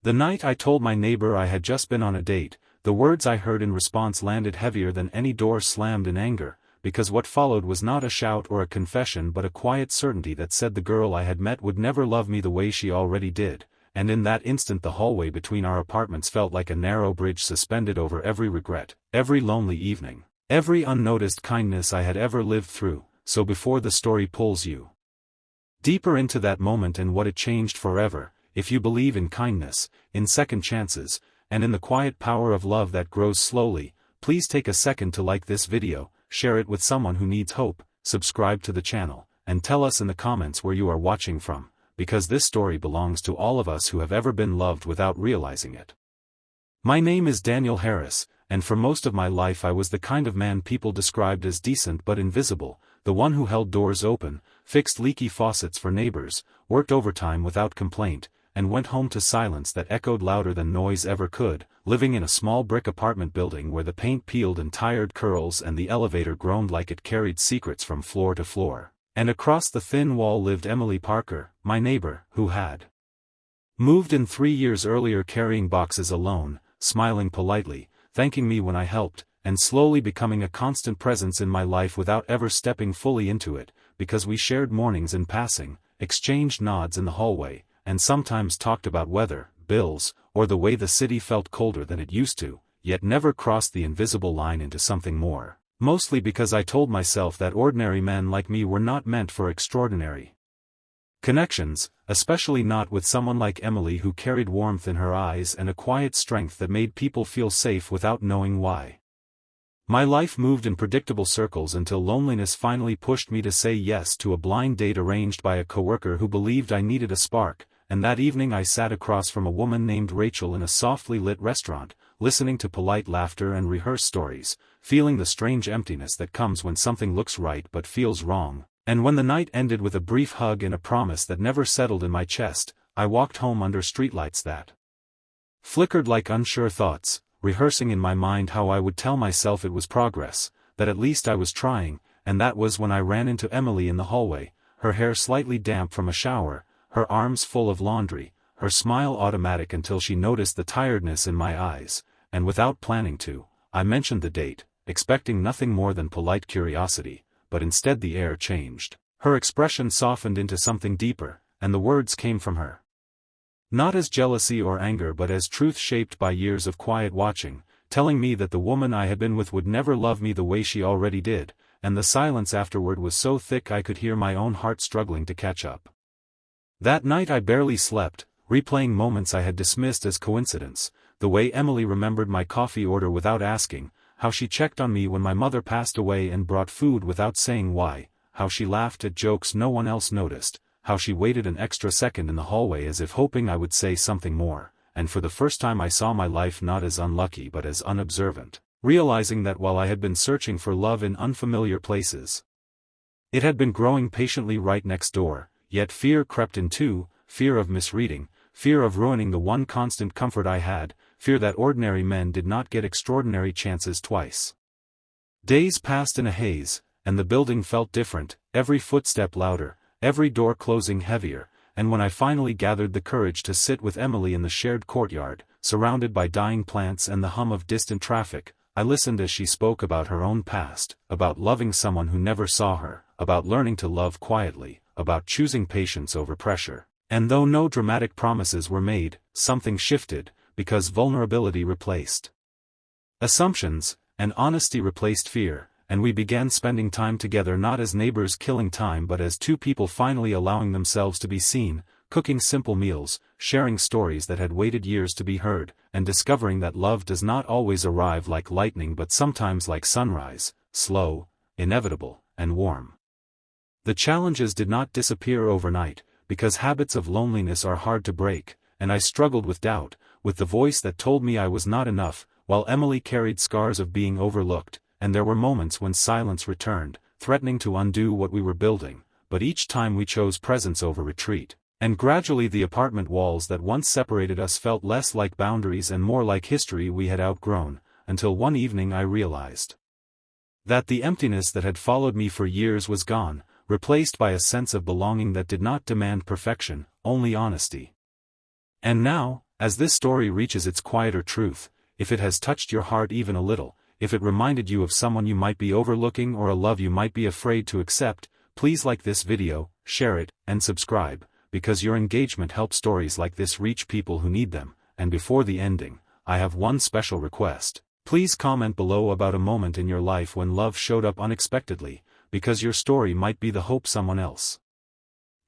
The night I told my neighbor I had just been on a date, the words I heard in response landed heavier than any door slammed in anger, because what followed was not a shout or a confession but a quiet certainty that said the girl I had met would never love me the way she already did, and in that instant the hallway between our apartments felt like a narrow bridge suspended over every regret, every lonely evening, every unnoticed kindness I had ever lived through. So before the story pulls you deeper into that moment and what it changed forever, if you believe in kindness, in second chances, and in the quiet power of love that grows slowly, please take a second to like this video, share it with someone who needs hope, subscribe to the channel, and tell us in the comments where you are watching from, because this story belongs to all of us who have ever been loved without realizing it. My name is Daniel Harris, and for most of my life I was the kind of man people described as decent but invisible, the one who held doors open, fixed leaky faucets for neighbors, worked overtime without complaint, and went home to silence that echoed louder than noise ever could, living in a small brick apartment building where the paint peeled in tired curls and the elevator groaned like it carried secrets from floor to floor. And across the thin wall lived Emily Parker, my neighbor, who had moved in 3 years earlier carrying boxes alone, smiling politely, thanking me when I helped, and slowly becoming a constant presence in my life without ever stepping fully into it, because we shared mornings in passing, exchanged nods in the hallway, and sometimes talked about weather, bills, or the way the city felt colder than it used to, yet never crossed the invisible line into something more, mostly because I told myself that ordinary men like me were not meant for extraordinary connections, especially not with someone like Emily who carried warmth in her eyes and a quiet strength that made people feel safe without knowing why. My life moved in predictable circles until loneliness finally pushed me to say yes to a blind date arranged by a coworker who believed I needed a spark, and that evening I sat across from a woman named Rachel in a softly lit restaurant, listening to polite laughter and rehearsed stories, feeling the strange emptiness that comes when something looks right but feels wrong, and when the night ended with a brief hug and a promise that never settled in my chest, I walked home under streetlights that flickered like unsure thoughts, rehearsing in my mind how I would tell myself it was progress, that at least I was trying, and that was when I ran into Emily in the hallway, her hair slightly damp from a shower, her arms full of laundry, her smile automatic until she noticed the tiredness in my eyes, and without planning to, I mentioned the date, expecting nothing more than polite curiosity, but instead the air changed. Her expression softened into something deeper, and the words came from her not as jealousy or anger but as truth shaped by years of quiet watching, telling me that the woman I had been with would never love me the way she already did, and the silence afterward was so thick I could hear my own heart struggling to catch up. That night I barely slept, replaying moments I had dismissed as coincidence, the way Emily remembered my coffee order without asking, how she checked on me when my mother passed away and brought food without saying why, how she laughed at jokes no one else noticed, how she waited an extra second in the hallway as if hoping I would say something more, and for the first time I saw my life not as unlucky but as unobservant, realizing that while I had been searching for love in unfamiliar places, it had been growing patiently right next door, yet fear crept in too, fear of misreading, fear of ruining the one constant comfort I had, fear that ordinary men did not get extraordinary chances twice. Days passed in a haze, and the building felt different, every footstep louder, every door closing heavier, and when I finally gathered the courage to sit with Emily in the shared courtyard, surrounded by dying plants and the hum of distant traffic, I listened as she spoke about her own past, about loving someone who never saw her, about learning to love quietly, about choosing patience over pressure. And though no dramatic promises were made, something shifted, because vulnerability replaced assumptions, and honesty replaced fear, and we began spending time together not as neighbors killing time but as two people finally allowing themselves to be seen, cooking simple meals, sharing stories that had waited years to be heard, and discovering that love does not always arrive like lightning but sometimes like sunrise, slow, inevitable, and warm. The challenges did not disappear overnight, because habits of loneliness are hard to break, and I struggled with doubt, with the voice that told me I was not enough, while Emily carried scars of being overlooked, and there were moments when silence returned, threatening to undo what we were building, but each time we chose presence over retreat, and gradually the apartment walls that once separated us felt less like boundaries and more like history we had outgrown, until one evening I realized that the emptiness that had followed me for years was gone, replaced by a sense of belonging that did not demand perfection, only honesty. And now, As this story reaches its quieter truth, if it has touched your heart even a little, if it reminded you of someone you might be overlooking or a love you might be afraid to accept, please like this video, share it, and subscribe, because your engagement helps stories like this reach people who need them. And before the ending, I have one special request. Please comment below about a moment in your life when love showed up unexpectedly, because your story might be the hope someone else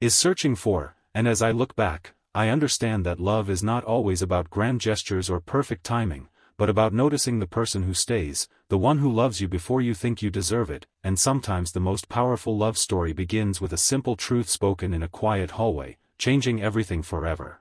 is searching for. And as I look back, I understand that love is not always about grand gestures or perfect timing, but about noticing the person who stays, the one who loves you before you think you deserve it. And sometimes the most powerful love story begins with a simple truth spoken in a quiet hallway, changing everything forever.